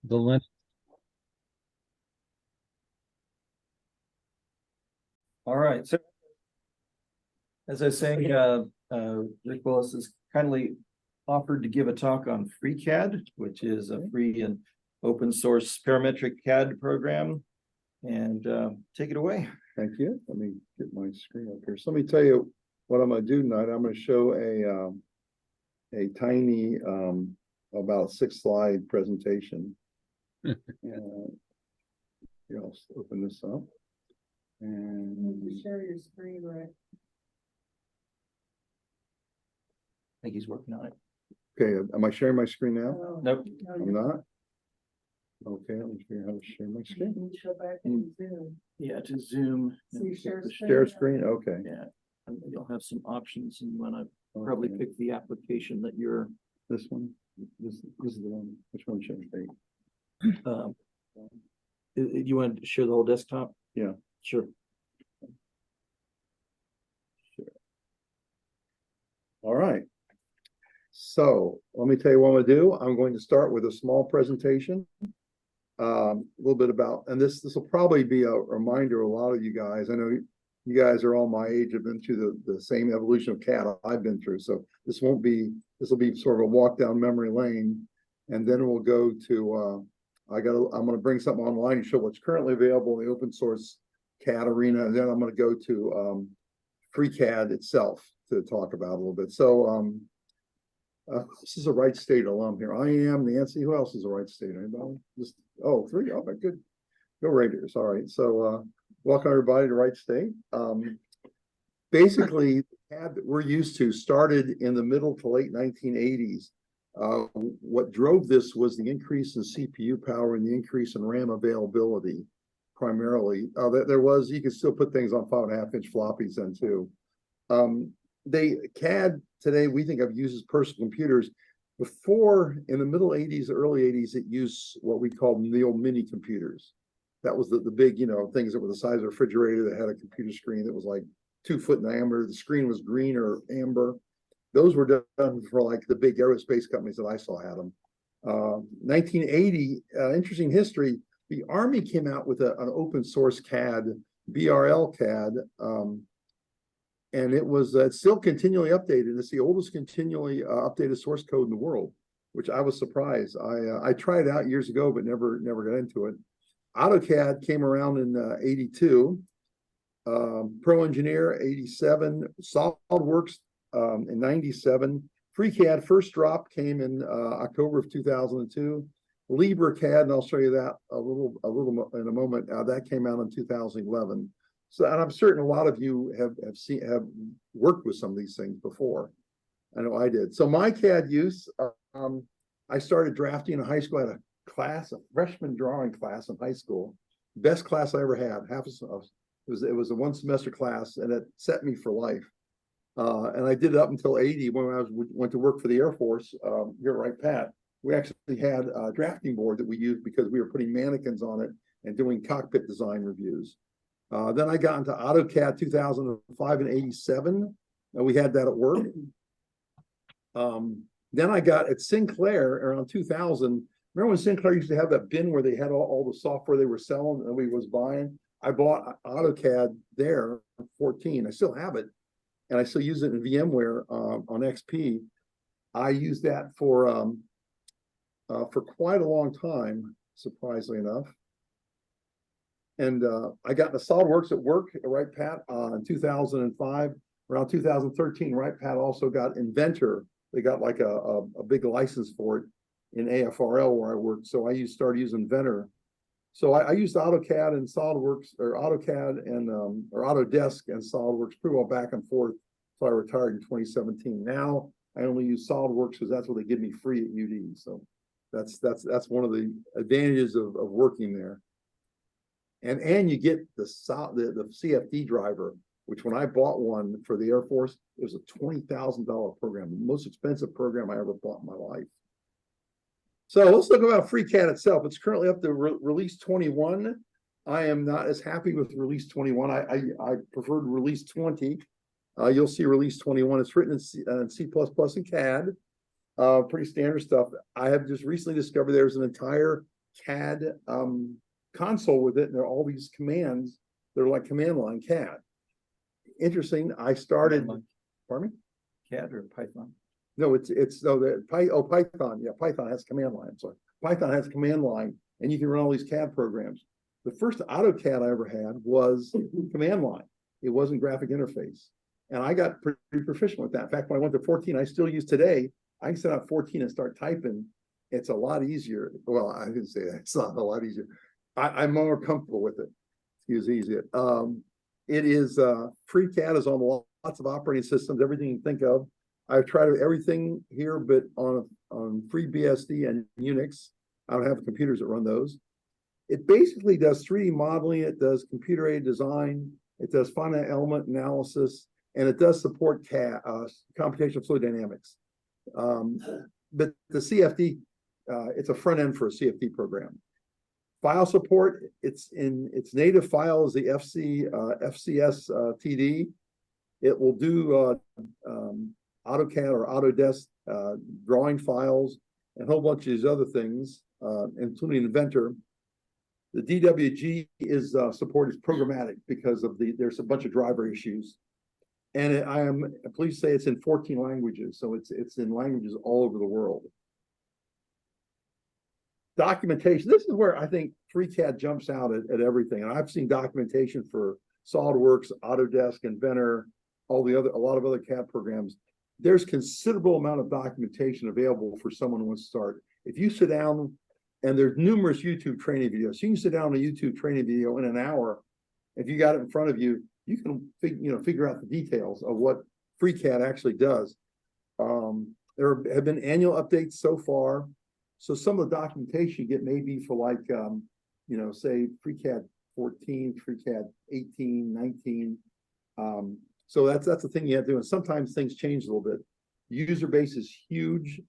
the lens. All right, so as I was saying, Rick Willis has kindly offered to give a talk on FreeCAD, which is a free and open source parametric CAD program. And take it away. Thank you. Let me get my screen up here. So let me tell you what I'm going to do tonight. I'm going to show a tiny about 6-slide presentation. Here, I'll open this up. And You share your screen, right? I think he's working on it. okay, am I sharing my screen now? Oh, Nope. no, I'm not. Okay, let me figure out how to share my You screen. can go back and Zoom. Yeah, to Zoom. So you share screen. Share screen. Okay. Yeah, and you'll have some options and you want to probably Okay. pick the application that you're, This one. This is the one. Which one should I take? you want to share the whole desktop? Yeah. Sure. All right. So let me tell you what I'm going to do. I'm going to start with a small presentation. A little bit about, and this will probably be a reminder to a lot of you guys. I know you guys are all my age, have been through the same evolution of CAD I've been through. So this will be sort of a walk down memory lane. And then we'll go to, I'm going to bring something online and show what's currently available in the open source CAD arena. And then I'm going to go to FreeCAD itself to talk about a little bit. So this is a Wright State alum here. I am Nancy. Who else is a Wright State? Anybody? Just three. Oh, my good. Go Raiders. All right. So welcome everybody to Wright State. Basically, the CAD that we're used to started in the middle to late 1980s. What drove this was the increase in CPU power and the increase in RAM availability, primarily. There was, you could still put things on 5.5-inch floppies then too. CAD today, we think of uses personal computers. Before, in the middle 80s, early 80s, it used what we called the old mini computers. That was the big, things that were the size of a refrigerator that had a computer screen that was like 2 foot in diameter. The screen was green or amber. Those were done for like the big aerospace companies that I saw had them. 1980, interesting history. The Army came out with an open source CAD, BRL CAD, and it's still continually updated. It's the oldest continually updated source code in the world, which I was surprised. I tried it out years ago, but never got into it. AutoCAD came around in 82, Pro Engineer 87, SolidWorks in 97. FreeCAD first drop came in October of 2002. LibreCAD, and I'll show you that a little in a moment. That came out in 2011. So, and I'm certain a lot of you have worked with some of these things before. I know I did. So my CAD use, I started drafting in high school. I had a freshman drawing class in high school. Best class I ever had. It was a 1 semester class, and it set me for life. And I did it up until 80 when I went to work for the Air Force here at Wright Pat. We actually had a drafting board that we used because we were putting mannequins on it and doing cockpit design reviews. Then I got into AutoCAD 2005 and 87. And we had that at work. Then I got at Sinclair around 2000. Remember when Sinclair used to have that bin where they had all the software they were selling and we was buying? I bought AutoCAD there, 14. I still have it. And I still use it in VMware on XP. I used that for quite a long time, surprisingly enough. And I got into SolidWorks at work at Wright Pat in 2005. Around 2013, Wright Pat also got Inventor. They got like a big license for it in AFRL where I worked. So I started using Inventor. So I used AutoCAD and SolidWorks, or AutoCAD and or Autodesk and SolidWorks pretty well back and forth until I retired in 2017. Now I only use SolidWorks because that's what they give me free at UD. So that's one of the advantages of working there. And you get the CFD driver, which when I bought one for the Air Force, it was a $20,000 program, the most expensive program I ever bought in my life. So let's talk about FreeCAD itself. It's currently up to release 21. I am not as happy with release 21. I preferred release 20. You'll see release 21. It's written in C++ and CAD. Pretty standard stuff. I have just recently discovered there's an entire CAD console with it, and there are all these commands. They're like command line CAD. Interesting. I started. Pardon me? CAD or Python? No, Python. Yeah, Python has command line. Sorry, Python has command line, and you can run all these CAD programs. The first AutoCAD I ever had was command line. It wasn't graphic interface, and I got pretty proficient with that. In fact, when I went to 14, I still use today. I can set up 14 and start typing. It's a lot easier. Well, I didn't say that. It's not a lot easier. I'm more comfortable with it. Excuse easy. It is FreeCAD is on lots of operating systems. Everything you think of. I've tried everything here, but on FreeBSD and Unix. I don't have computers that run those. It basically does 3D modeling. It does computer-aided design. It does finite element analysis, and it does support computational fluid dynamics. But the CFD, it's a front end for a CFD program. File support, its native file is the FCS TD. It will do AutoCAD or Autodesk drawing files and a whole bunch of these other things, including Inventor. The DWG is support is programmatic because of there's a bunch of driver issues, and I am pleased to say it's in 14 languages, so it's in languages all over the world. Documentation. This is where I think FreeCAD jumps out at everything, and I've seen documentation for SolidWorks, Autodesk, Inventor, a lot of other CAD programs. There's considerable amount of documentation available for someone who wants to start. If you sit down, and there's numerous YouTube training videos, so you can sit down on a YouTube training video in an hour. If you got it in front of you, you can figure out the details of what FreeCAD actually does. There have been annual updates so far. So some of the documentation you get may be for like, say FreeCAD 14, FreeCAD 18, 19. So that's the thing you have to do. And sometimes things change a little bit. The user base is huge.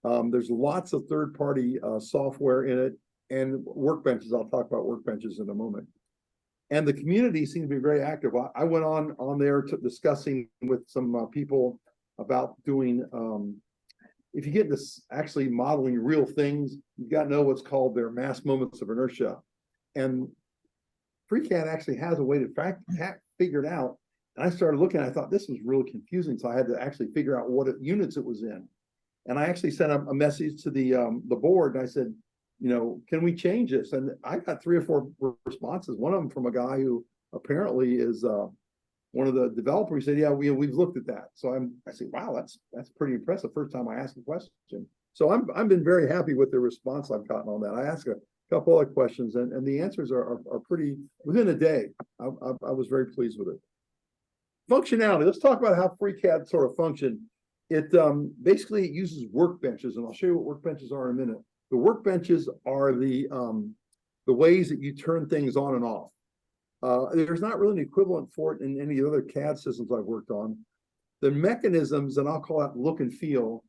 There's lots of third-party software in it, and workbenches. I'll talk about workbenches in a moment. And the community seems to be very active. I went on there discussing with some people about doing, if you get into actually modeling real things, you've got to know what's called their mass moments of inertia. And FreeCAD actually has a way to figure it out. And I started looking, I thought this was really confusing. So I had to actually figure out what units it was in. And I actually sent a message to the board, and I said, can we change this? And I got 3 or 4 responses. One of them from a guy who apparently is one of the developers. He said, yeah, we've looked at that. So I said, wow, that's pretty impressive. First time I asked a question. So I've been very happy with the response I've gotten on that. I asked a couple other questions, and the answers are pretty within a day. I was very pleased with it. Functionality. Let's talk about how FreeCAD sort of functioned. It basically it uses workbenches, and I'll show you what workbenches are in a minute. The workbenches are the ways that you turn things on and off. There's not really an equivalent for it in any other CAD systems I've worked on. The mechanisms, and I'll call that look and feel,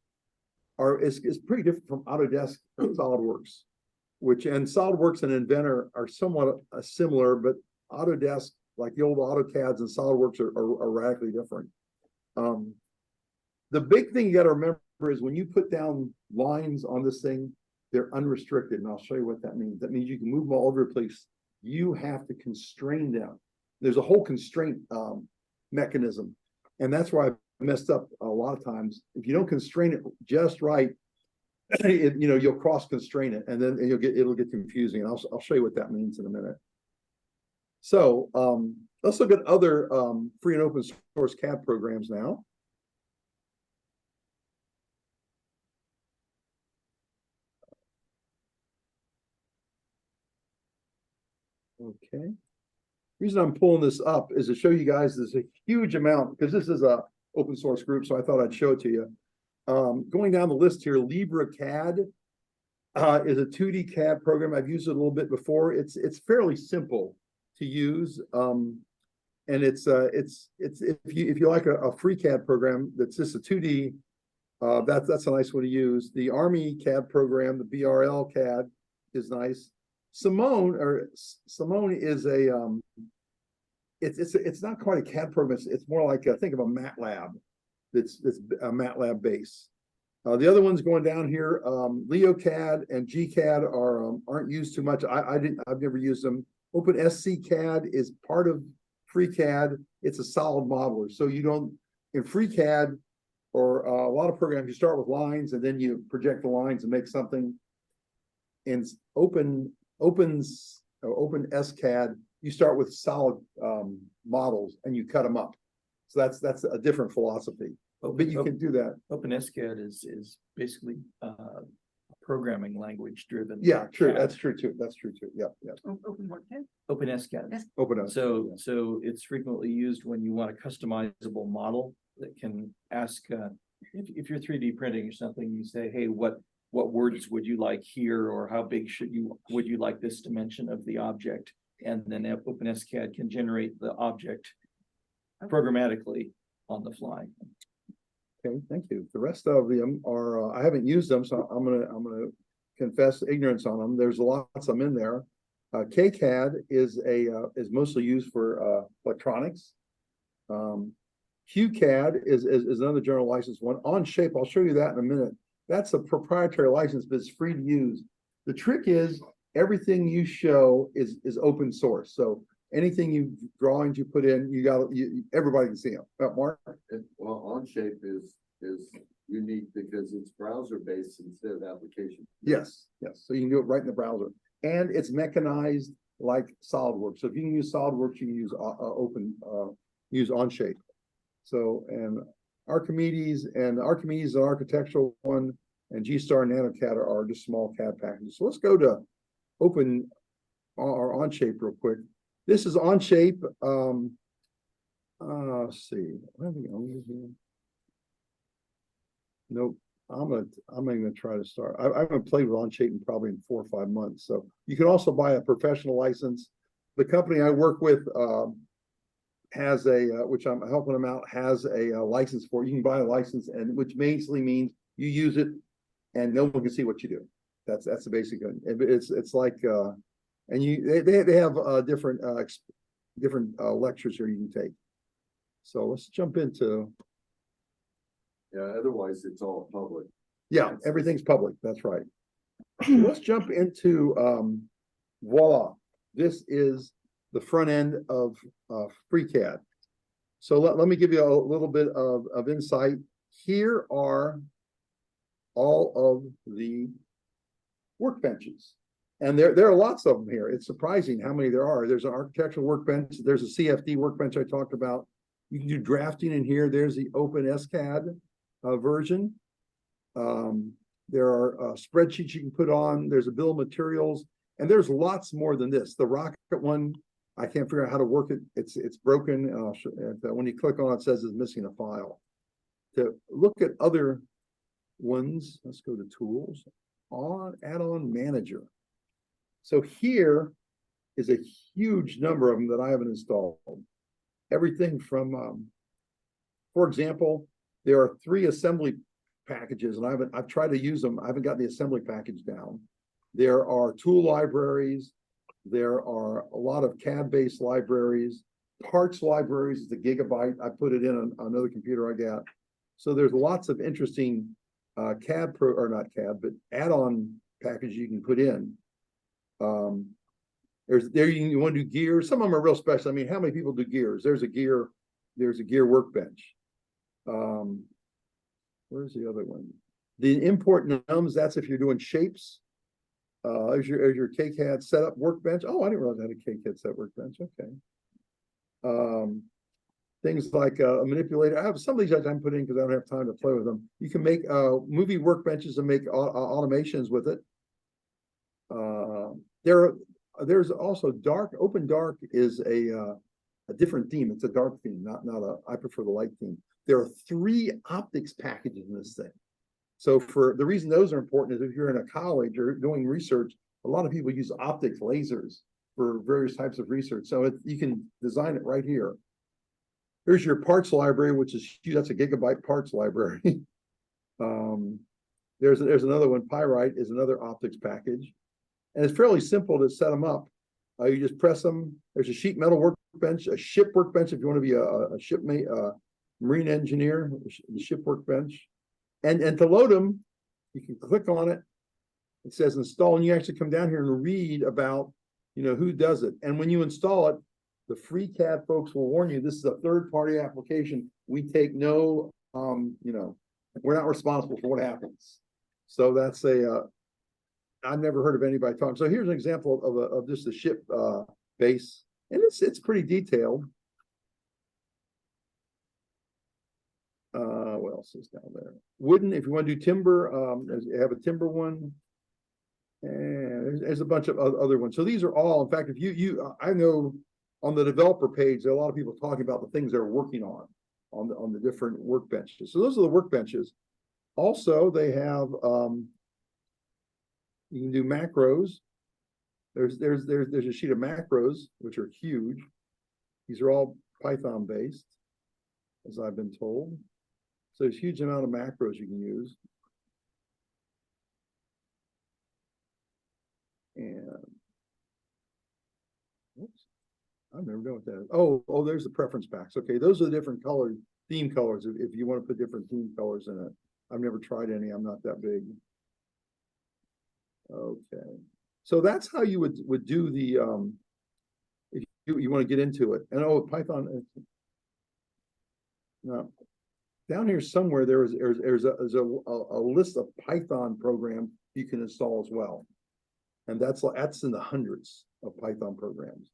is pretty different from Autodesk and SolidWorks, and SolidWorks and Inventor are somewhat similar, but Autodesk, like the old AutoCADs and SolidWorks, are radically different. The big thing you got to remember is when you put down lines on this thing, they're unrestricted, and I'll show you what that means. That means you can move them all over the place. You have to constrain them. There's a whole constraint mechanism, and that's where I messed up a lot of times. If you don't constrain it just right, you'll cross constrain it, and then it'll get confusing. And I'll show you what that means in a minute. So let's look at other free and open source CAD programs now. Okay. The reason I'm pulling this up is to show you guys there's a huge amount, because this is a open source group, so I thought I'd show it to you. Going down the list here, LibreCAD is a 2D CAD program. I've used it a little bit before. It's fairly simple to use, and it's if you like a FreeCAD program that's just a 2D, that's a nice one to use. The Army CAD program, the BRL CAD, is nice. Simone is a it's not quite a CAD program. It's more like think of a MATLAB. It's a MATLAB base. The other ones going down here, LeoCAD and GCAD aren't used too much. I've never used them. OpenSCCAD is part of FreeCAD. It's a solid modeler. So you don't, in FreeCAD or a lot of programs, you start with lines and then you project the lines and make something. In OpenSCAD, you start with solid models and you cut them up. So that's a different philosophy. But you can do that. OpenSCAD is basically programming language driven. Yeah, true. That's true too. That's true too. Yeah, yeah. Open what, Ken? OpenSCAD. Open up. So it's frequently used when you want a customizable model that can ask, if you're 3D printing or something, you say, hey, what words would you like here? Or how big would you like this dimension of the object? And then OpenSCAD can generate the object programmatically on the fly. Okay, thank you. The rest of them are I haven't used them, so I'm gonna confess ignorance on them. There's lots of them in there. KCAD is mostly used for electronics. QCAD is another general license one. Onshape, I'll show you that in a minute. That's a proprietary license, but it's free to use. The trick is everything you show is open source. So anything drawings you put in, everybody can see them. Mark? Well, Onshape is unique because it's browser based instead of application. Yes. So you can do it right in the browser, and it's mechanized like SolidWorks. So if you can use SolidWorks, you can use use Onshape. So and Archimedes is an architectural one, and G-Star and NanoCAD are just small CAD packages. So let's go to Open or Onshape real quick. This is Onshape. Let's see. Nope. I'm gonna try to start. I haven't played with Onshape in probably 4 or 5 months. So you can also buy a professional license. The company I work with has which I'm helping them out, has a license for. You can buy a license, and which basically means you use it, and no one can see what you do. That's the basic. It's like and they have different lectures here you can take. So let's jump into. Yeah, otherwise it's all public. Yeah, everything's public. That's right. Let's jump into voila. This is the front end of FreeCAD. So let me give you a little bit of insight. Here are all of the workbenches. And there are lots of them here. It's surprising how many there are. There's an architectural workbench. There's a CFD workbench I talked about. You can do drafting in here. There's the OpenSCAD version. There are spreadsheets you can put on. There's a bill of materials. And there's lots more than this. The Rocket one, I can't figure out how to work it. It's broken. When you click on it, it says it's missing a file. To look at other ones, let's go to Tools, Add-on Manager. So here is a huge number of them that I haven't installed. Everything from, for example, there are 3 assembly packages, and I've tried to use them. I haven't got the assembly package down. There are tool libraries. There are a lot of CAD-based libraries. Parts libraries is the gigabyte. I put it in on another computer I got. So there's lots of interesting not CAD, but add-on packages you can put in. You want to do gears. Some of them are real special. I mean, how many people do gears? There's a gear workbench. Where's the other one? The import nums, that's if you're doing shapes. As your KCAD setup workbench. Oh, I didn't realize I had a KCAD setup workbench. Okay. Things like a manipulator. I have some of these I haven't put in because I don't have time to play with them. You can make movie workbenches and make automations with it. There's also Open Dark is a different theme. It's a dark theme, I prefer the light theme. There are 3 optics packages in this thing. So for the reason those are important is if you're in a college or doing research, a lot of people use optics lasers for various types of research. So you can design it right here. Here's your parts library, which is huge. That's a gigabyte parts library. There's another one. Pyrite is another optics package. And it's fairly simple to set them up. You just press them. There's a sheet metal workbench, a ship workbench if you want to be a shipmate, marine engineer, the ship workbench. And to load them, you can click on it. It says install, and you actually come down here and read about, who does it. And when you install it, the FreeCAD folks will warn you, this is a third-party application. We take no, we're not responsible for what happens. So that's I've never heard of anybody talking. So here's an example of just a ship base, and it's pretty detailed. What else is down there? Wooden, if you want to do timber, have a timber one. And there's a bunch of other ones. So these are all, in fact, if I know on the developer page, there are a lot of people talking about the things they're working on the different workbenches. So those are the workbenches. Also, they have, you can do macros. There's a sheet of macros, which are huge. These are all Python based, as I've been told. So there's a huge amount of macros you can use. And oops, I've never done with that. Oh, there's the preference packs. Okay, those are the different colors, theme colors. If you want to put different theme colors in it. I've never tried any. I'm not that big. Okay, so that's how you would do the if you want to get into it. And Python. No, down here somewhere there's a list of Python programs you can install as well, and that's in the hundreds of Python programs.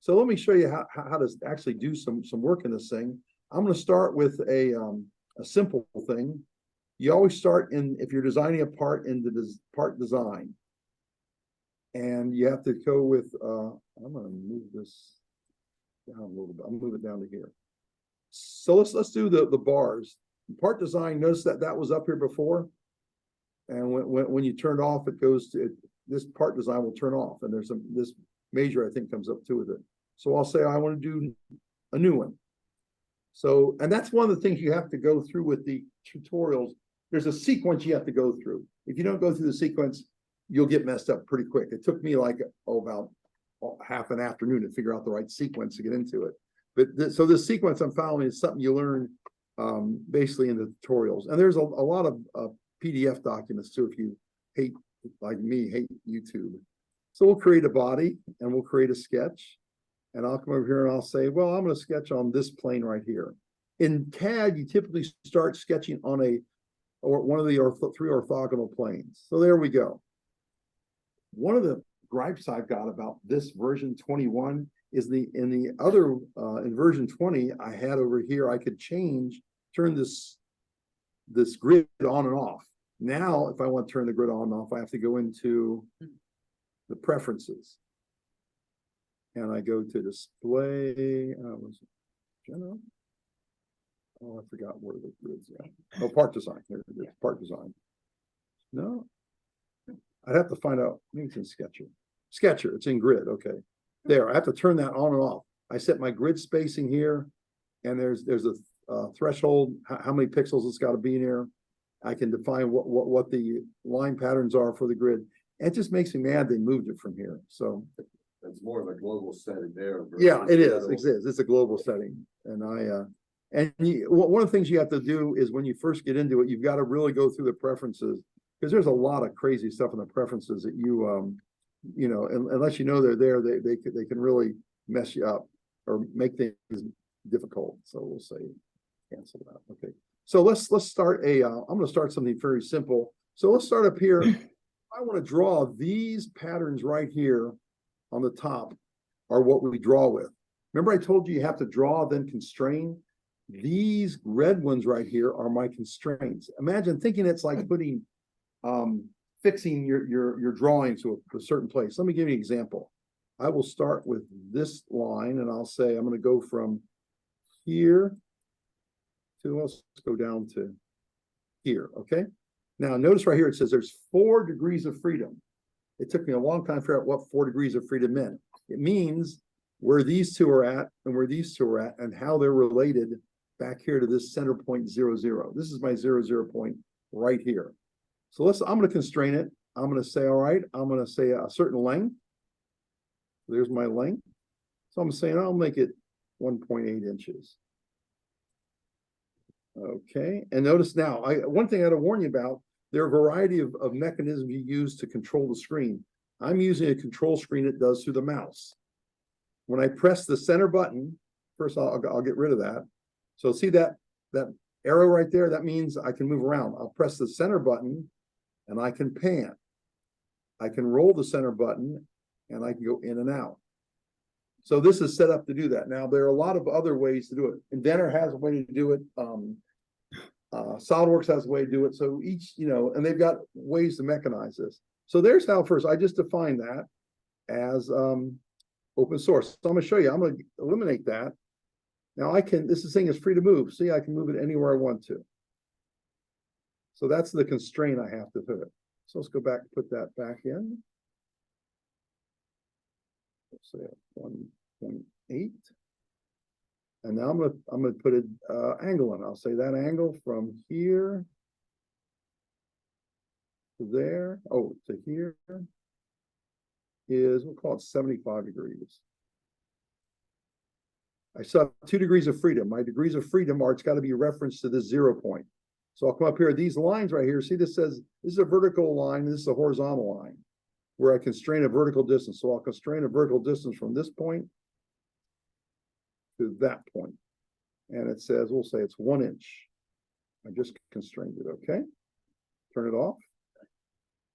So let me show you how to actually do some work in this thing. I'm going to start with a simple thing. You always start if you're designing a part in the part design, and you have to go with. I'm going to move this down a little bit. I'll move it down to here. So let's do the bars. Part design. Notice that was up here before, and when you turn off, it goes to this part design will turn off, and there's this major I think comes up too with it. So I'll say I want to do a new one. So, and that's one of the things you have to go through with the tutorials. There's a sequence you have to go through. If you don't go through the sequence, you'll get messed up pretty quick. It took me like about half an afternoon to figure out the right sequence to get into it. But so this sequence I'm following is something you learn basically in the tutorials. And there's a lot of PDF documents too if you hate, like me, hate YouTube. So we'll create a body and we'll create a sketch. And I'll come over here and I'll say, well, I'm going to sketch on this plane right here. In CAD, you typically start sketching on one of the three orthogonal planes. So there we go. One of the gripes I've got about this version 21 is in version 20 I had over here, I could turn this grid on and off. Now, if I want to turn the grid on and off, I have to go into the preferences. And I go to display, general. Oh, I forgot where the grid's at. Oh, part design. There it is, part design. No, I'd have to find out. Maybe it's in Sketcher. Sketcher, it's in grid. Okay, there. I have to turn that on and off. I set my grid spacing here, and there's a threshold. How many pixels it's got to be in here. I can define what the line patterns are for the grid. It just makes me mad they moved it from here. So it's more of a global setting there. Yeah, it is. It's a global setting, and one of the things you have to do is when you first get into it, you've got to really go through the preferences because there's a lot of crazy stuff in the preferences that unless you know they're there, they can really mess you up or make things difficult. So we'll say cancel that. Okay. So let's start I'm going to start something very simple. So let's start up here. I want to draw these patterns right here on the top are what we draw with. Remember I told you have to draw, then constrain? These red ones right here are my constraints. Imagine thinking it's like putting, fixing your drawing to a certain place. Let me give you an example. I will start with this line and I'll say, I'm going to go from here to, let's go down to here. Okay. Now notice right here, it says there's 4 degrees of freedom. It took me a long time to figure out what 4 degrees of freedom meant. It means where these two are at and where these two are at and how they're related back here to this center point 0, 0. This is my 0, 0 point right here. So I'm going to constrain it. I'm going to say, all right, I'm going to say a certain length. There's my length. So I'm saying I'll make it 1.8 inches. Okay, and notice now, one thing I gotta warn you about, there are a variety of mechanisms you use to control the screen. I'm using a control screen that does through the mouse. When I press the center button, first I'll get rid of that. So see that arrow right there? That means I can move around. I'll press the center button and I can pan. I can roll the center button and I can go in and out. So this is set up to do that. Now, there are a lot of other ways to do it. Inventor has a way to do it. SolidWorks has a way to do it. So each, and they've got ways to mechanize this. So there's how first I just defined that as open source. So I'm going to show you, I'm going to eliminate that. Now this thing is free to move. See, I can move it anywhere I want to. So that's the constraint I have to put it. So let's go back and put that back in. Let's say 1.8. And now I'm gonna put an angle in. I'll say that angle from here to there, to here is, we'll call it 75 degrees. I still have 2 degrees of freedom. My degrees of freedom it's got to be referenced to this 0 point. So I'll come up here, these lines right here, see this says, this is a vertical line, this is a horizontal line, where I constrain a vertical distance. So I'll constrain a vertical distance from this point to that point. And it says, we'll say it's 1 inch. I just constrained it, okay? Turn it off.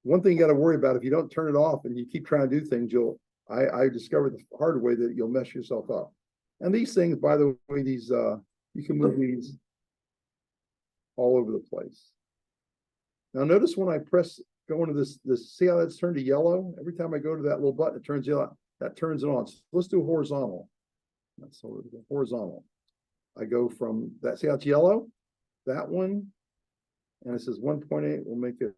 One thing you got to worry about, if you don't turn it off and you keep trying to do things, I discovered the hard way that you'll mess yourself up. And these things, by the way, you can move these all over the place. Now notice when I go into this, see how that's turned to yellow? Every time I go to that little button, it turns yellow. That turns it on. So let's do horizontal. That's horizontal. I go from that, see how it's yellow? That one, and it says 1.8, we'll make it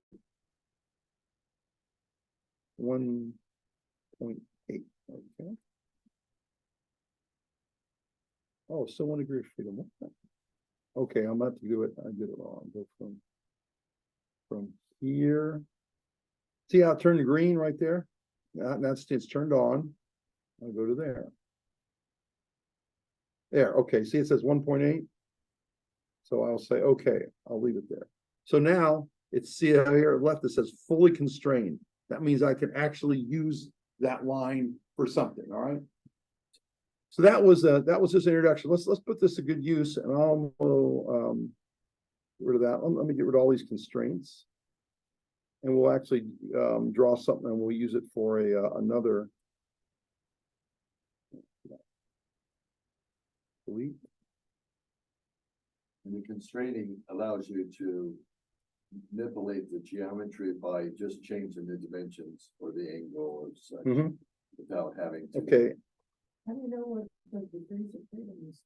1.8, okay. Oh, so 1 degree of freedom. Okay, I'm about to do it. I did it wrong. Go from here. See how it turned to green right there? It's turned on. I'll go to there. There, okay, see it says 1.8. So I'll say, okay, I'll leave it there. So now see how here left it says fully constrained. That means I can actually use that line for something, all right? So that was just an introduction. Let's put this to good use, and I'll get rid of that. Let me get rid of all these constraints, and we'll actually draw something, and we'll use it for another. Delete. And the constraining allows you to manipulate the geometry by just changing the dimensions or the angle or such without having to. Okay. How do you know what the degrees of freedom is?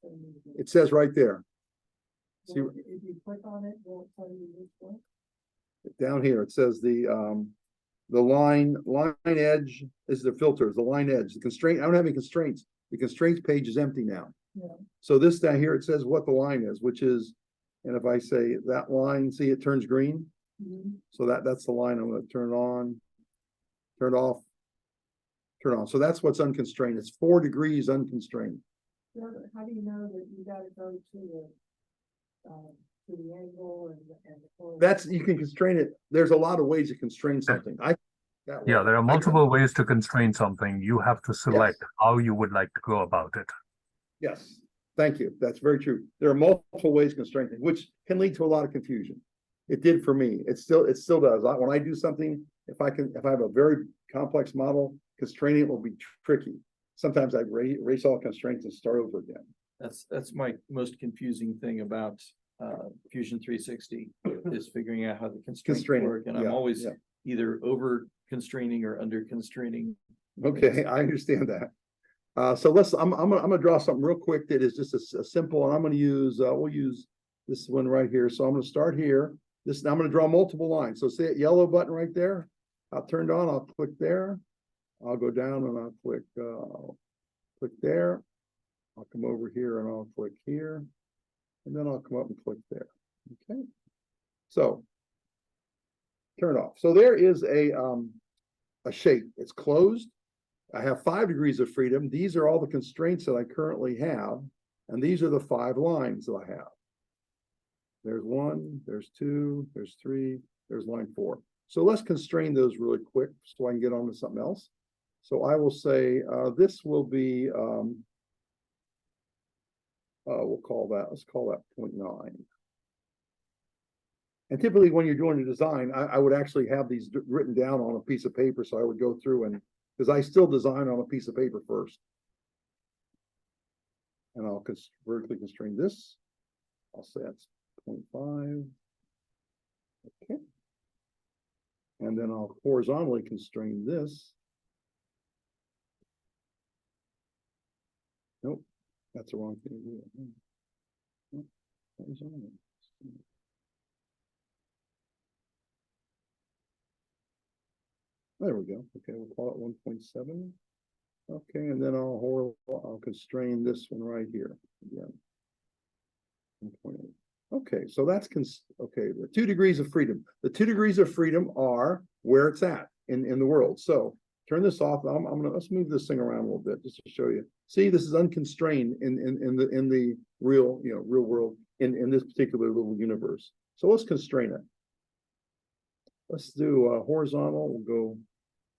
It says right there. See, If you click on it, will it tell you which one? down here, it says the line edge is the filters, the line edge, the constraint. I don't have any constraints. The constraints page is empty now. Yeah. So this down here, it says what the line is, which is, and if I say that line, see it turns green. So that's the line I'm going to turn on, turn off, turn on. So that's what's unconstrained. It's 4 degrees unconstrained. How do you know that you got to go to the angle and the That's, you can constrain it. There's a lot of ways to constrain something. Yeah, there are multiple ways to constrain something. You have to select how you would like to go about it. Yes, thank you. That's very true. There are multiple ways to constrain things, which can lead to a lot of confusion. It did for me. It still does. When I do something, if I have a very complex model, constraining it will be tricky. Sometimes I erase all constraints and start over again. That's my most confusing thing about Fusion 360 is figuring out how the constraints work, and I'm always either over constraining or under constraining. Okay, I understand that. So I'm gonna draw something real quick that is just a simple, and I'm gonna use we'll use this one right here. So I'm gonna start here. I'm gonna draw multiple lines. So see that yellow button right there? I'll turn it on. I'll click there. I'll go down and I'll click there. I'll come over here and I'll click here, and then I'll come up and click there. Okay. So turn it off. So there is a shape. It's closed. I have 5 degrees of freedom. These are all the constraints that I currently have, and these are the 5 lines that I have. There's 1, there's 2, there's 3, there's line 4. So let's constrain those really quick so I can get on to something else. So I will say, this will be, let's call that 0.9. And typically when you're doing a design, I would actually have these written down on a piece of paper. So I would go through and, because I still design on a piece of paper first. And I'll vertically constrain this. I'll say that's 0.5. Okay. And then I'll horizontally constrain this. Nope, that's the wrong thing to do. Nope, horizontally. There we go. Okay, we'll call it 1.7. Okay, and then I'll constrain this one right here again. 1.8. Okay, so that's okay. The 2 degrees of freedom. The 2 degrees of freedom are where it's at in the world. So turn this off. Let's move this thing around a little bit just to show you. See, this is unconstrained in the real real world in this particular little universe. So let's constrain it. Let's do horizontal. We'll go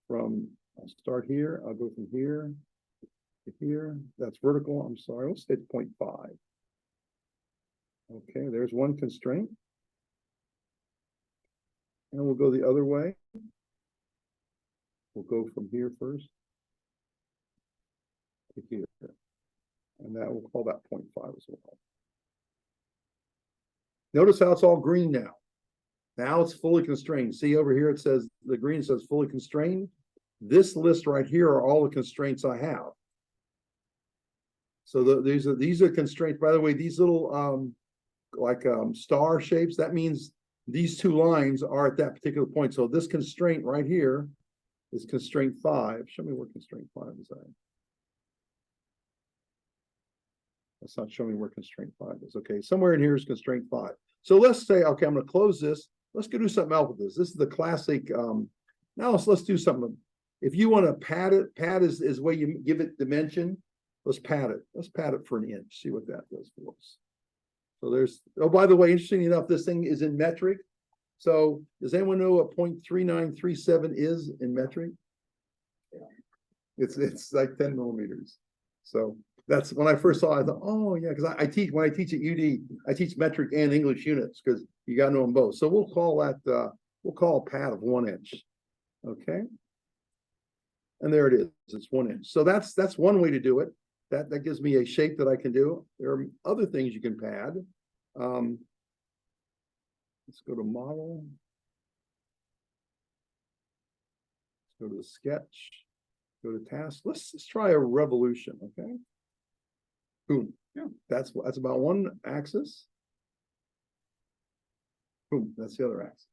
from, I'll start here. I'll go from here to here. That's vertical. I'm sorry. Let's hit 0.5. Okay, there's one constraint. And we'll go the other way. We'll go from here first to here. And that we'll call that 0.5 as well. Notice how it's all green now. Now it's fully constrained. See over here, it says the green says fully constrained. This list right here are all the constraints I have. So these are constraints. By the way, these little star shapes, that means these 2 lines are at that particular point. So this constraint right here is constraint 5. Show me where constraint 5 is at. That's not showing me where constraint 5 is. Okay, somewhere in here is constraint 5. So let's say, okay, I'm going to close this. Let's go do something else with this. This is the classic. Now let's do something. If you want to pad it, pad is where you give it dimension. Let's pad it. Let's pad it for an inch. See what that does for us. So there's, oh, by the way, interesting enough, this thing is in metric. So does anyone know what 0.3937 is in metric? It's like 10 millimeters. So that's when I first saw it, I thought, oh yeah, because I teach, when I teach at UD, I teach metric and English units because you got to know them both. So we'll call that, we'll call a pad of 1 inch. Okay. And there it is, it's 1 inch. So that's one way to do it. That gives me a shape that I can do. There are other things you can pad. Let's go to model. Let's go to the sketch. Go to task. Let's try a revolution. Okay. Boom. Yeah, that's about 1 axis. Boom. That's the other axis.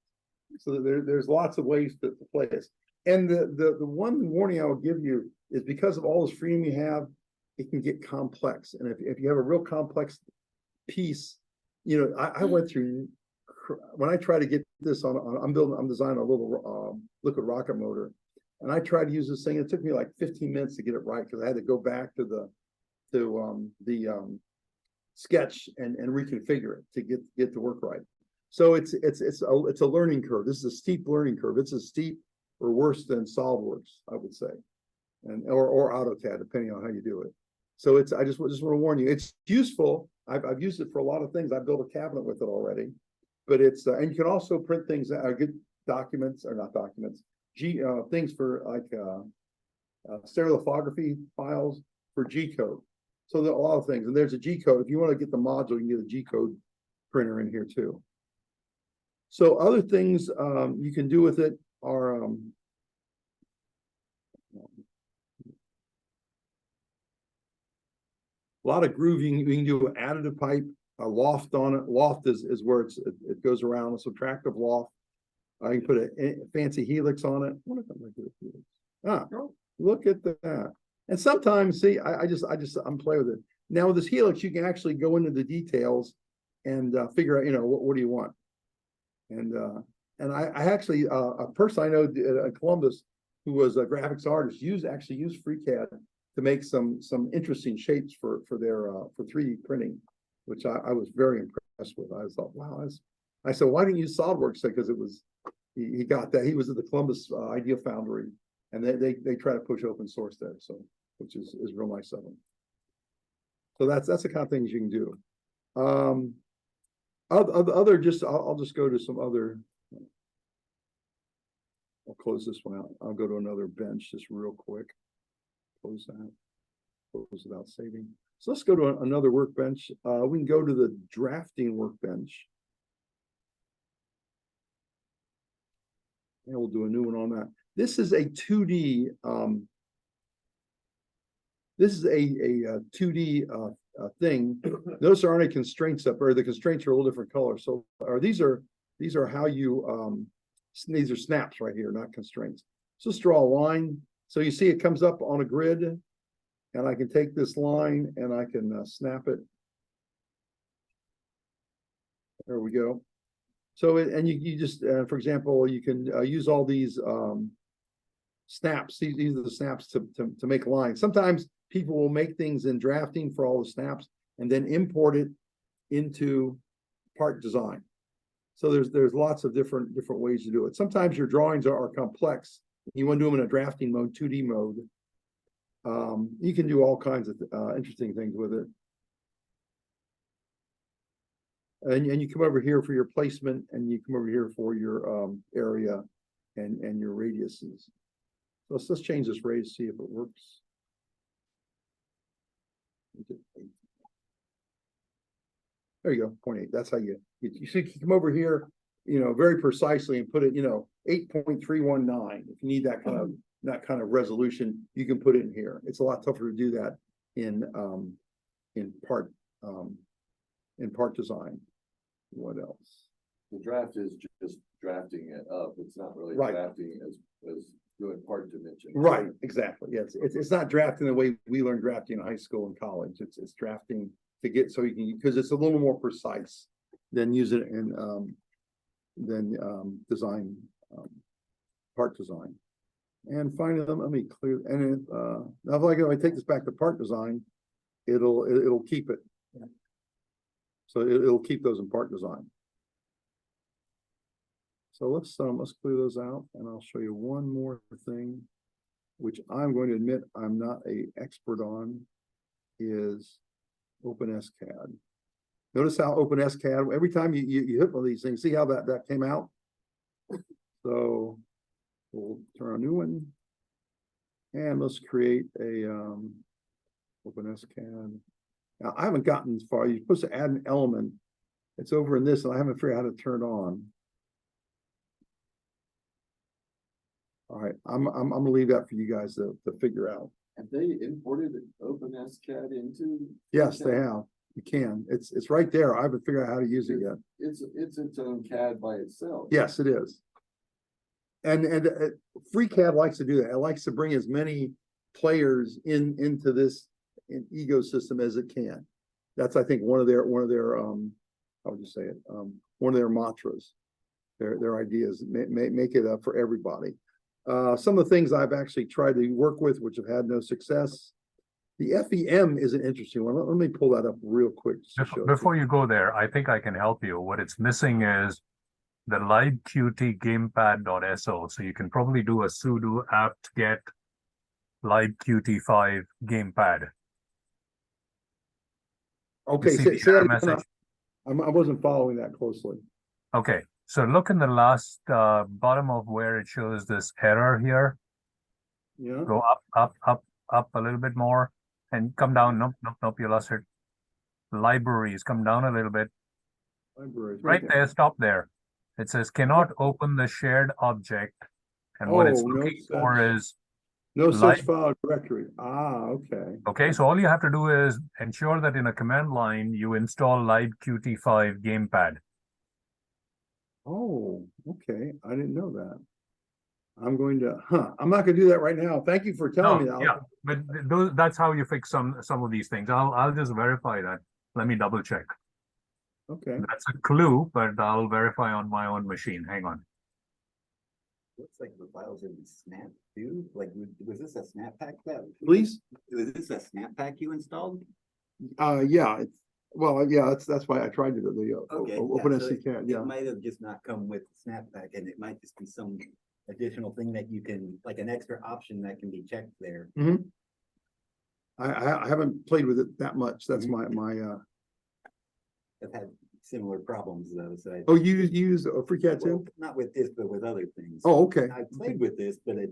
So there's lots of ways to play this. And the one warning I will give you is because of all this freedom you have, it can get complex. And if you have a real complex piece, I went through, when I try to get this on I'm designing a little liquid rocket motor, and I tried to use this thing. It took me like 15 minutes to get it right because I had to go back to the sketch and reconfigure it to get to work right. So it's a learning curve. This is a steep learning curve. It's as steep or worse than SolidWorks, I would say, or AutoCAD, depending on how you do it. So I just want to warn you, it's useful. I've used it for a lot of things. I've built a cabinet with it already, but it's and you can also print things that are good documents or not documents, things for like stereolithography files for G code. So there are a lot of things, and there's a G code. If you want to get the module, you can get a G code printer in here too. So other things you can do with it are a lot of grooving. You can do an additive pipe, a loft on it. Loft is where it goes around, a subtractive loft. I can put a fancy helix on it. What if I make it a helix? Ah, look at that. And sometimes, see, I'm playing with it. Now with this helix, you can actually go into the details and figure out, what do you want? And I actually, a person I know at Columbus who was a graphics artist actually used FreeCAD to make some interesting shapes for their for 3D printing, which I was very impressed with. I thought, wow, I said, why didn't you use SolidWorks? Because it was, he got that. He was at the Columbus Idea Foundry, and they try to push open source there. So, which is real nice of them. So that's the kind of things you can do. I'll just go to some other. I'll close this one out. I'll go to another bench just real quick. Close that. Close without saving. So let's go to another workbench. We can go to the drafting workbench. And we'll do a new one on that. This is a 2D. This is a 2D thing. Notice there aren't any constraints up there. The constraints are a little different color. So these are how you these are snaps right here, not constraints. So let's draw a line. So you see it comes up on a grid, and I can take this line and I can snap it. There we go. So and you just for example, you can use all these snaps. These are the snaps to make lines. Sometimes people will make things in drafting for all the snaps and then import it into part design. So there's lots of different ways to do it. Sometimes your drawings are complex. You want to do them in a drafting mode, 2D mode. You can do all kinds of interesting things with it. And you come over here for your placement, and you come over here for your area and your radiuses. So let's change this radius, see if it works. There you go, 0.8. That's how you see, you come over here, very precisely and put it, 8.319. If you need that kind of resolution, you can put it in here. It's a lot tougher to do that in part design. What else? The draft is just drafting it up. It's not really Right. drafting as doing part dimension. Right, exactly. Yes, it's not drafting the way we learned drafting in high school and college. It's drafting to get so you can, because it's a little more precise than use it in design, part design. And finally, let me clear. And now if I take this back to part design, it'll keep it. So it'll keep those in part design. So let's clear those out, and I'll show you one more thing, which I'm going to admit I'm not an expert on, is OpenSCAD. Notice how OpenSCAD, every time you hit one of these things, see how that came out? So we'll turn a new one, and let's create a OpenSCAD. Now I haven't gotten as far. You're supposed to add an element. It's over in this, and I haven't figured out how to turn it on. All right, I'm gonna leave that for you guys to figure out. Have they imported OpenSCAD into? Yes, they have. You can. It's right there. I haven't figured out how to use it yet. It's its own CAD by itself. Yes, it is. And FreeCAD likes to do that. It likes to bring as many players into this ecosystem as it can. That's, I think, one of their how would you say it? One of their mantras. Their ideas make it up for everybody. Some of the things I've actually tried to work with, which have had no success. The FEM is an interesting one. Let me pull that up real quick. Before you go there, I think I can help you. What it's missing is the libqt gamepad.so. So you can probably do a sudo apt-get libqt5 gamepad. Okay, See say the that error again. message? I wasn't following that closely. Okay, so look in the last bottom of where it shows this error here. Yeah. Go up a little bit more and come down. Nope, you lost it. Libraries, come down a little bit. Libraries. Right there, stop there. It says cannot open the shared object. And what it's Oh, no looking for such- is, No such Lib- file directory. Okay. okay, so all you have to do is ensure that in a command line, you install libqt5 gamepad. Oh, okay. I didn't know that. I'm going to, I'm not gonna do that right now. Thank you for telling me that. Yeah, but that's how you fix some of these things. I'll just verify that. Let me double check. Okay. That's a clue, but I'll verify on my own machine. Hang on. Looks like the files in Snap too. Like, was this a Snap pack that? Please? Was this a Snap pack you installed? Yeah, well, yeah, that's why I tried to do the Okay, open yeah, so SCCAD, it yeah. might have just not come with Snapback, and it might just be some additional thing that you can, like an extra option that can be checked there. Mhm. I haven't played with it that much. That's Mhm. my I've had similar problems though, so. oh, you use a FreeCAD Well, too? not with this, but with other things. Oh, okay. I played with this, but it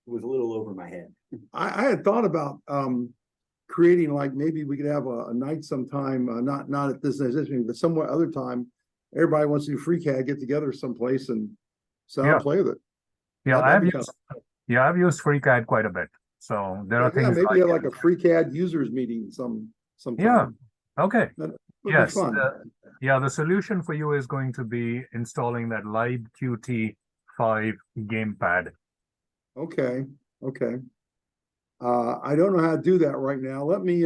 was a little over my head. I had thought about creating, like, maybe we could have a night sometime, not at this meeting, but somewhere other time. Everybody wants to do FreeCAD, get together someplace and sit down and play with it. Yeah, That'd be I've used FreeCAD quite a bit. So there are Yeah, things maybe like a FreeCAD users meeting sometime. Yeah, okay. That would be Yes, fun. yeah, the solution for you is going to be installing that LibQT5 gamepad. Okay, okay. I don't know how to do that right now. Let me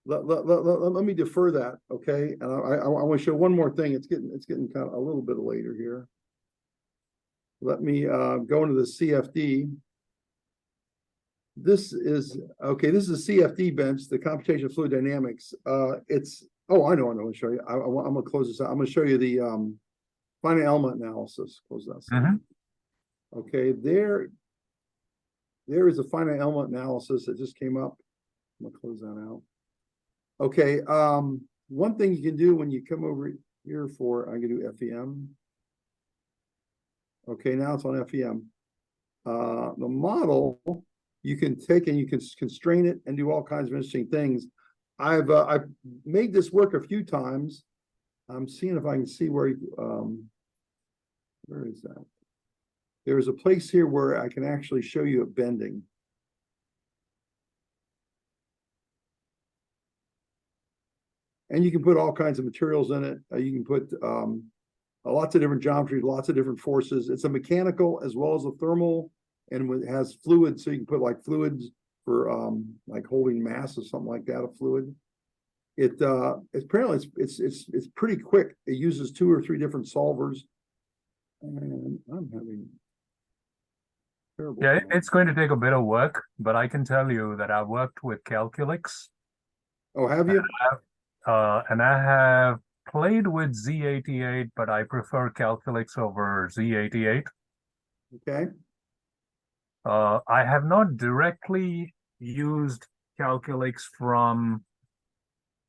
let me defer that, okay? And I want to show one more thing. It's getting kind of a little bit later here. Let me go into the CFD. This is this is a CFD bench, the computation of fluid dynamics. It's I know I'll show you. I'm gonna close this out. I'm gonna show you the finite element analysis. Close that. Mhm. Okay, there is a finite element analysis that just came up. I'm gonna close that out. Okay, one thing you can do when you come over here I can do FEM. Okay, now it's on FEM. The model you can take and you can constrain it and do all kinds of interesting things. I've made this work a few times. I'm seeing if I can see where is that? There's a place here where I can actually show you it bending. And you can put all kinds of materials in it. You can put lots of different geometries, lots of different forces. It's a mechanical as well as a thermal, and it has fluids, so you can put like fluids for like holding mass or something like that, a fluid. It's apparently it's pretty quick. It uses 2 or 3 different solvers. And I'm having terrible. Yeah, it's going to take a bit of work, but I can tell you that I've worked with Calculix. Oh, have you? And I have played with Z88, but I prefer Calculix over Z88. Okay. I have not directly used Calculix from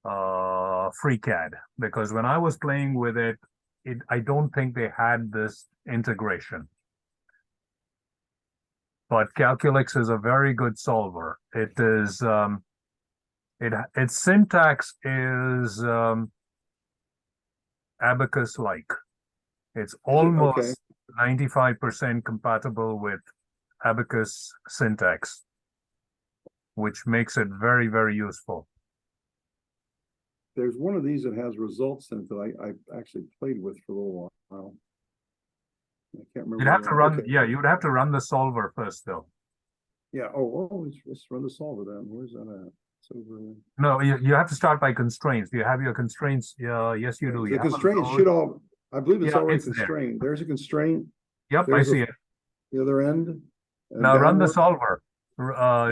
FreeCAD because when I was playing with it, I don't think they had this integration. But Calculix is a very good solver. It is its syntax is abacus-like. It's almost 95% compatible with abacus syntax, which makes it very, very useful. There's one of these that has results in it that I actually played with for a little while. I can't remember. You'd have to run, yeah, you would have to run the solver first, though. Yeah. Let's run the solver then. Where's that at? It's over there. No, you have to start by constraints. Do you have your constraints? Yes, you do. The constraints should all, I believe it's already it's there. constrained. There's a constraint. Yep, I see it. The other end. Now run the downward. solver.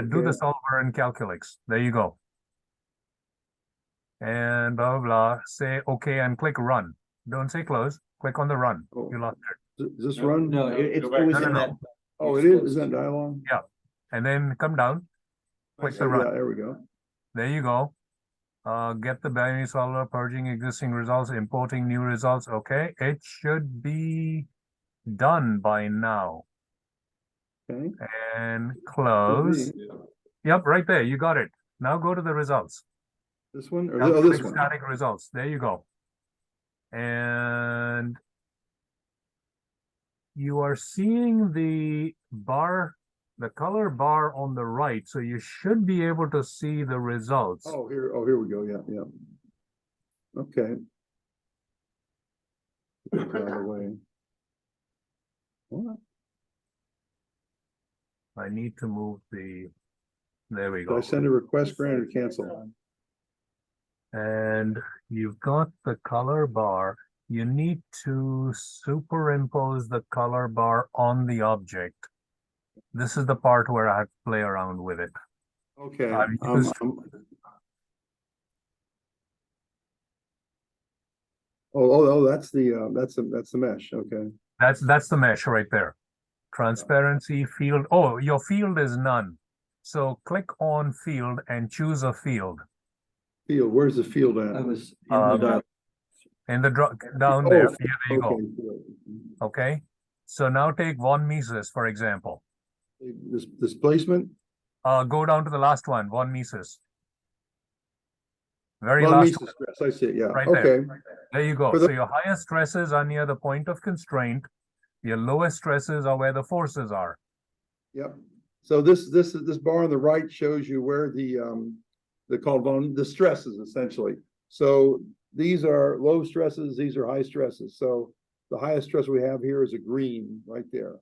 Do the Okay. solver in Calculix. There you go. And blah, blah, blah. Say okay and click run. Don't say close. Click on the run. Oh. You lost it. Does this run? No, it go was back. in No, that. Oh, it is. Is that dialogue? And then come down. Click the Yeah, run. there we go. There you go. Get the binary solver, purging existing results, importing new results. Okay, it should be done by now. Okay. And close. Yep, right there. You got it. Now go to the results. This one or Calculate this one? static results. There you go. And you are seeing the bar, the color bar on the right. So you should be able to see the results. Oh, here we go. Yeah, yeah. Okay. Get out of the way. All right. I need to move there we Did go. I send a request, grant, or cancel? And you've got the color bar. You need to superimpose the color bar on the object. This is the part where I have to play around with it. Okay. I've used- That's the mesh, okay. That's the mesh right there. Transparency field. Oh, your field is none. So click on field and choose a field. Field, where's the field I at? was in the Um, dial. In the down there. Oh, Yeah, there you go. Okay, Okay. So now take von Mises, for example. this displacement, Go down to the last one, von Mises. Very von last Mises one, stress, I see it, yeah, right okay. there. There you go. For the- So your highest stresses are near the point of constraint. Your lowest stresses are where the forces are. Yep. So this bar on the right shows you where they're called the stresses essentially. So these are low stresses, these are high stresses. So the highest stress we have here is a green right there.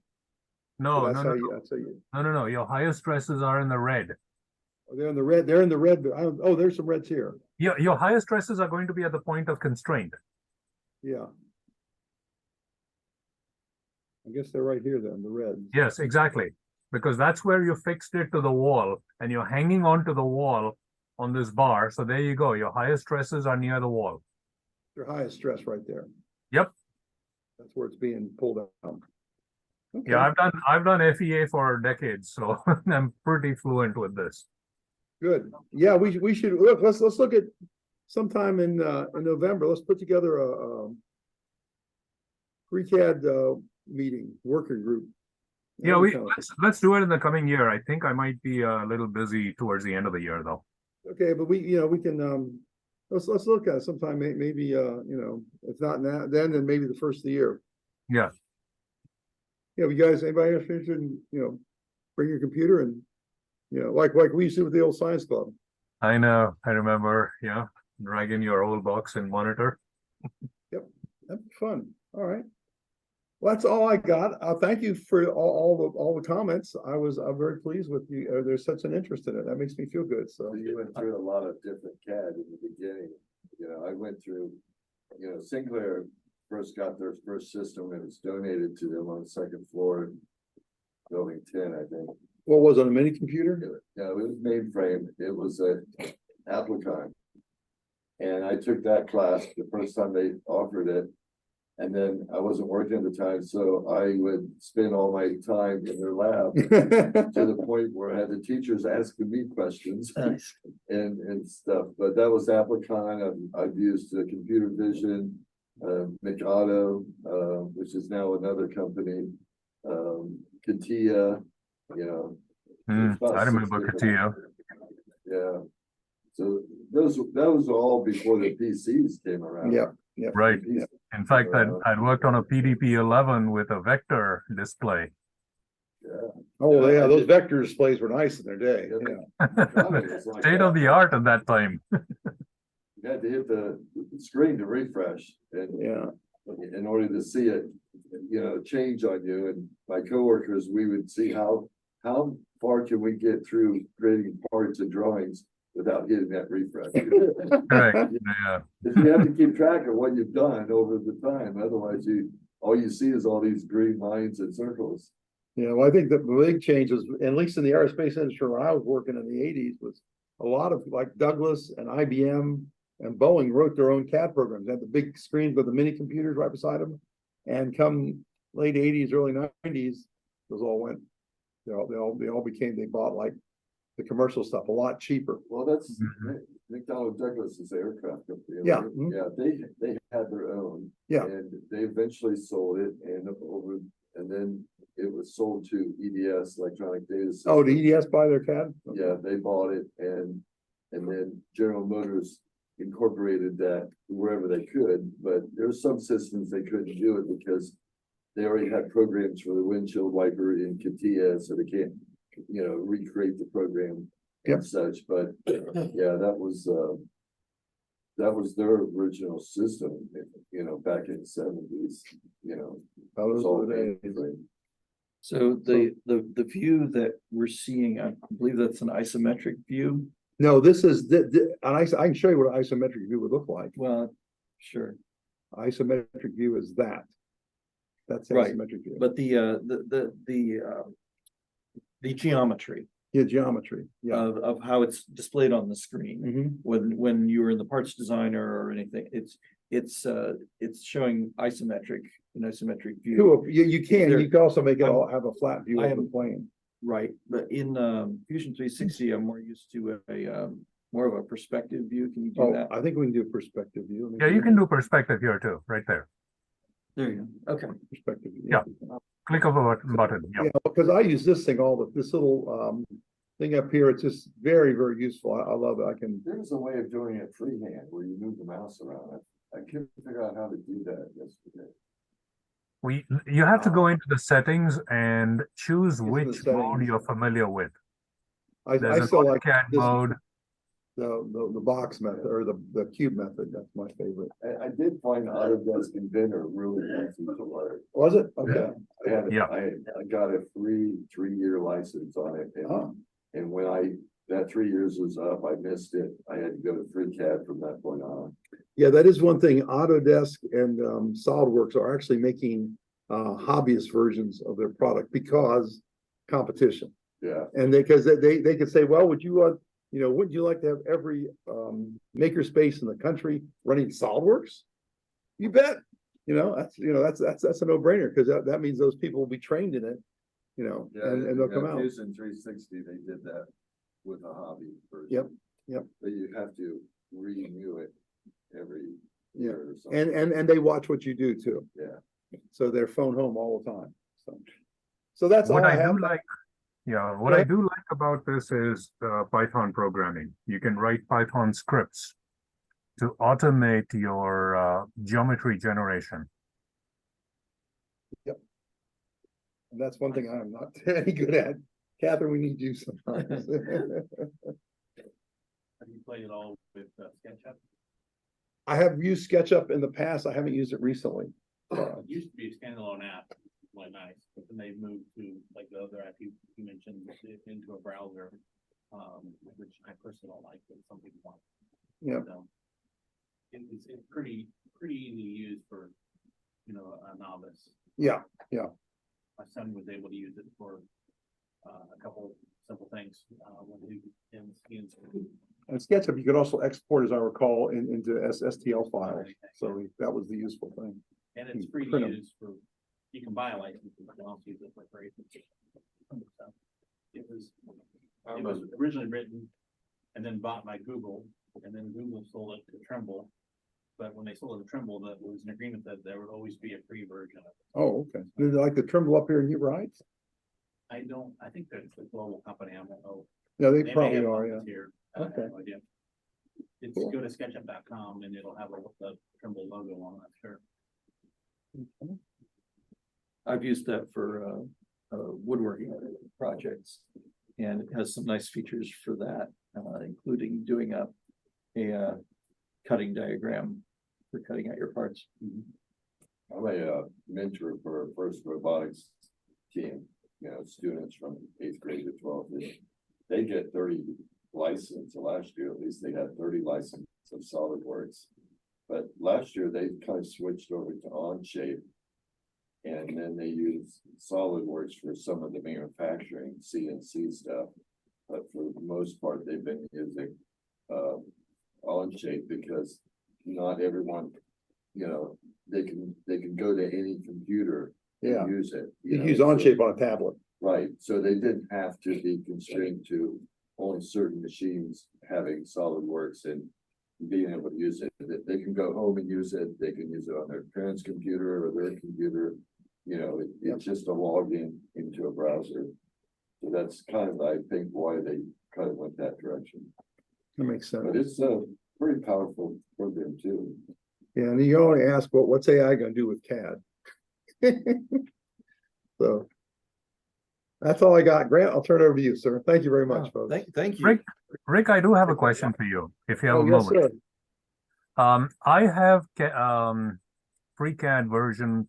No, So no, no, that's how you, no. Your highest stresses are in the red. they're in the red, oh, there's some reds here. Your highest stresses are going to be at the point of constraint. Yeah. I guess they're right here then, the reds. Yes, exactly. Because that's where you fixed it to the wall and you're hanging on to the wall on this bar. So there you go. Your highest stresses are near the wall. Your highest stress right there. Yep. That's where it's being pulled out. Okay. Yeah, I've done FEA for decades, so I'm pretty fluent with this. Good. Yeah, we should look. Let's look at sometime in November. Let's put together a FreeCAD meeting working group. Yeah, let's do it in the coming year. I think I might be a little busy towards the end of the year though. Okay, but we can let's look at it sometime. Maybe if not now, then maybe the first of the year. Yeah. Yeah, you guys, anybody else interested in bring your computer and like we used to with the old science club. I know. I remember. Yeah, dragging your old box and monitor. Yep, that'd be fun. All right. Well, that's all I got. Thank you for all the comments. I'm very pleased with you. There's such an interest in it. That makes me feel good. So You went through a lot of different CAD in the beginning. I went through, Sinclair first got their first system and it was donated to them on the second floor, building 10, I think. what was it, a mini computer? Yeah, it was mainframe. It was a Applicon. And I took that class the first time they offered it. And then I wasn't working at the time, so I would spend all my time in their lab to the point where I had the teachers asking me questions Nice. and stuff. But that was Applicon. I've used computer vision, Mikado, which is now another company, Katia, I remember Katia. Yeah. So that was all before the PCs came around. Yeah. Right. The PCs In fact, I'd worked on a PDP-11 with a vector display. Oh, yeah, I those did. vector displays were nice in their day. Yeah. Yeah. State of the art at that time. You had to hit the screen to refresh and Yeah. in order to see it, change on you. And my coworkers, we would see how far can we get through creating parts and drawings without hitting that refresh. Correct. Yeah. If you have to keep track of what you've done over the time, otherwise all you see is all these green lines and circles. Yeah, well, I think that the big change was, at least in the aerospace industry when I was working in the 80s, was a lot of like Douglas and IBM and Boeing wrote their own CAD programs. They had the big screens with the mini computers right beside them. And come late 80s, early 90s, those all went, they bought like the commercial stuff a lot cheaper. Well, that's McDonnell Douglas's aircraft company. Yeah. Yeah, they had their own. Yeah. And they eventually sold it and then it was sold to EDS, Electronic Data Systems. Oh, did EDS buy their CAD? Yeah, they bought it and then General Motors incorporated that wherever they could, but there's some systems they couldn't do it because they already had programs for the windshield wiper in CATIA, so they can't, recreate the program and such, but yeah, that was their original system, back in the 70s, it was all mainframe. So the view that we're seeing, I believe that's an isometric view. No, this is I can show you what an isometric view would look like. Well, sure, Isometric view is that. That's the Right. isometric view. but the geometry Yeah, geometry. Yeah. of how it's displayed on the screen Mhm. when you're in the parts designer or anything, it's showing isometric, an isometric view. Cool. You can, There- you can also make it I'm- all have a flat view I of the am- plane. Right, but in Fusion 360, I'm more used to a more of a perspective view. Can you do Oh, that? I think we can do a perspective view. Let me Yeah, you can do perspective here too, right there. There you go. Okay. Perspective view. Yeah. Click of a button, yeah. Yeah, because I use this thing this little thing up here. It's just very, very useful. I love it. I can, There's a way of doing it freehand where you move the mouse around. I couldn't figure out how to do that yesterday. You have to go into the settings and choose the which mode settings. you're familiar with. I There's an still like AutoCAD this, mode. the box method or the cube method. That's my favorite. I did find Autodesk Inventor really easy to learn. Was it? Okay. Yeah. I got a free 3-year license on it Oh. and when that 3 years was up, I missed it. I had to go to FreeCAD from that point on. Yeah, that is one thing. Autodesk and SolidWorks are actually making hobbyist versions of their product because competition. Yeah, And because they could say, well, would you wouldn't you like to have every makerspace in the country running SolidWorks? You bet. That's a no-brainer because that means those people will be trained in it, and they'll come out. Fusion 360, they did that with a hobby version. Yep, yep. But you have to renew it every Yeah. year or something. And they watch what you do too. Yeah. So they're phone home all the time. So that's What all I I have. do like, yeah, what I do like about this is Python programming. You can write Python scripts to automate your geometry generation. And that's one thing I'm not any good at. Catherine, we need you sometimes. Have you played it all with SketchUp? I have used SketchUp in the past. I haven't used it recently. It used to be a standalone app, quite nice, but then they moved to like the other app you mentioned into a browser, which I personally don't like, but some people want. Yeah. So, it's pretty easy to use for, a novice. Yeah, My son was able to use it for a couple simple things when he was in school. and SketchUp, you could also export, as I recall, into STL files. So that was the useful thing. And it's free to Print 'em. use you can buy a license, but you can also use it for free. So, It was originally written and then bought by Google, and then Google sold it to Trimble. But when they sold it to Trimble, that was an agreement that there would always be a free version of it. Oh, okay. Did they like the Trimble up here in right? I think that's a global company, I don't know. Yeah, they may probably have are, yeah. offices here. I have Okay. no idea. It's Cool. go to sketchup.com and it'll have the Trimble logo on it, I'm sure. I've used that for woodworking projects. And it has some nice features for that, including doing a cutting diagram for cutting out your parts. I'm a mentor for a first robotics team, students from 8th grade to 12th. They get 30 license. Last year, at least they had 30 license of SolidWorks. But last year, they kind of switched over to Onshape. And then they use SolidWorks for some of the manufacturing CNC stuff. But for the most part, they've been using Onshape because not everyone, they can go to any computer Yeah. and use it. You know, use so- Onshape on a tablet. Right, so they didn't have to be constrained to only certain machines having SolidWorks and being able to use it. They can go home and use it, they can use it on their parents' computer or their computer. It's just a login into a browser. So that's kind of, I think, why they kind of went that direction. That makes sense. But it's a pretty powerful program too. Yeah, and you only ask, what's AI gonna do with CAD? So. That's all I got. Grant, I'll turn it over to you, sir. Thank you very much, folks. Thank you. Rick, I do have a question for you, if you have Oh, a yes, moment. sir. I have FreeCAD version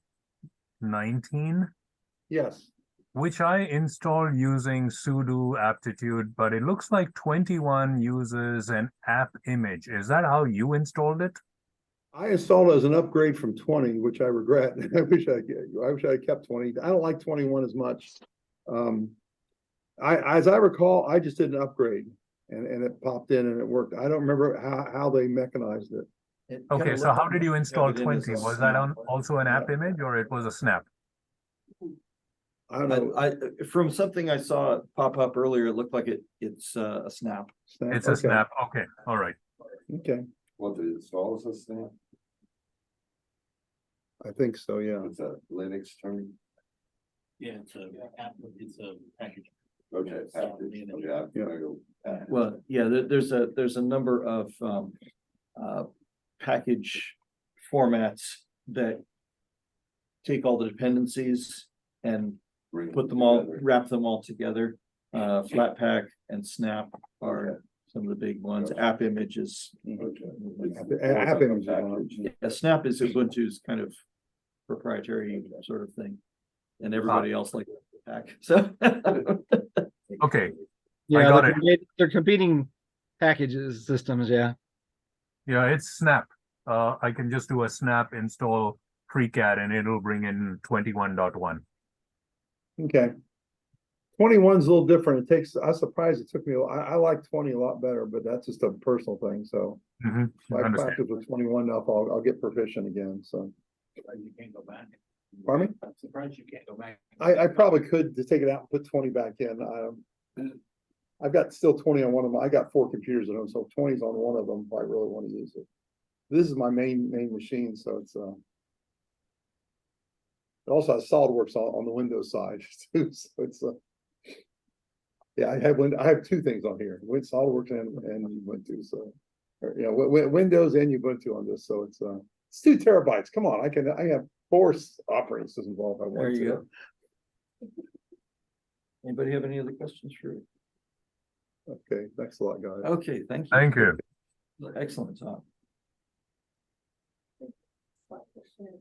19, Yes. which I installed using sudo aptitude, but it looks like 21 uses an app image. Is that how you installed it? I installed it as an upgrade from 20, which I regret. I wish I had kept 20. I don't like 21 as much. As I recall, I just did an upgrade and it popped in and it worked. I don't remember how they mechanized it. It Okay, kinda so looked how like did you have install it in as 20? a Was that on snap. also an app image or it was a snap? I don't know. From something I saw pop up earlier, it looked like it's a snap. Snap, It's a okay, snap. Okay, all right. Okay, What the install is a snap? I think so, yeah. It's a Linux term. Yeah, it's a package. Okay, package. Yeah. Yeah. Well, yeah, there's a number of package formats that take all the dependencies and put them all, wrap them all together. Flatpak and Snap are some of the big ones. App images. App images are- Yeah, Snap is Ubuntu's kind of proprietary sort of thing. And everybody else likes Pack, so. Okay, Yeah, got they're competing packages, systems, yeah. yeah, it's snap. I can just do a snap install FreeCAD and it'll bring in 21.1. Okay. 21's a little different. It takes, I'm surprised it took me, I like 20 a lot better, but that's just a personal thing, so. Mhm, If I understand. practice with 21 enough, I'll get proficient again, so. You can't go back. Pardon me? I'm surprised you can't go back. I probably could to take it out and put 20 back in. I've got still 20 on one of them. I got 4 computers at home, so 20's on one of them if I really want to use it. This is my main machine, so it's it also has SolidWorks on the Windows side too, so it's yeah, I have 2 things on here, SolidWorks and Ubuntu, so you know, Windows and Ubuntu on this, so it's 2 terabytes. Come on, I have 4 operating systems involved if I want There you to. go. Anybody have any other questions for? Okay, thanks a lot, guys. Okay, thank you. Thank you. Excellent talk. Like the share.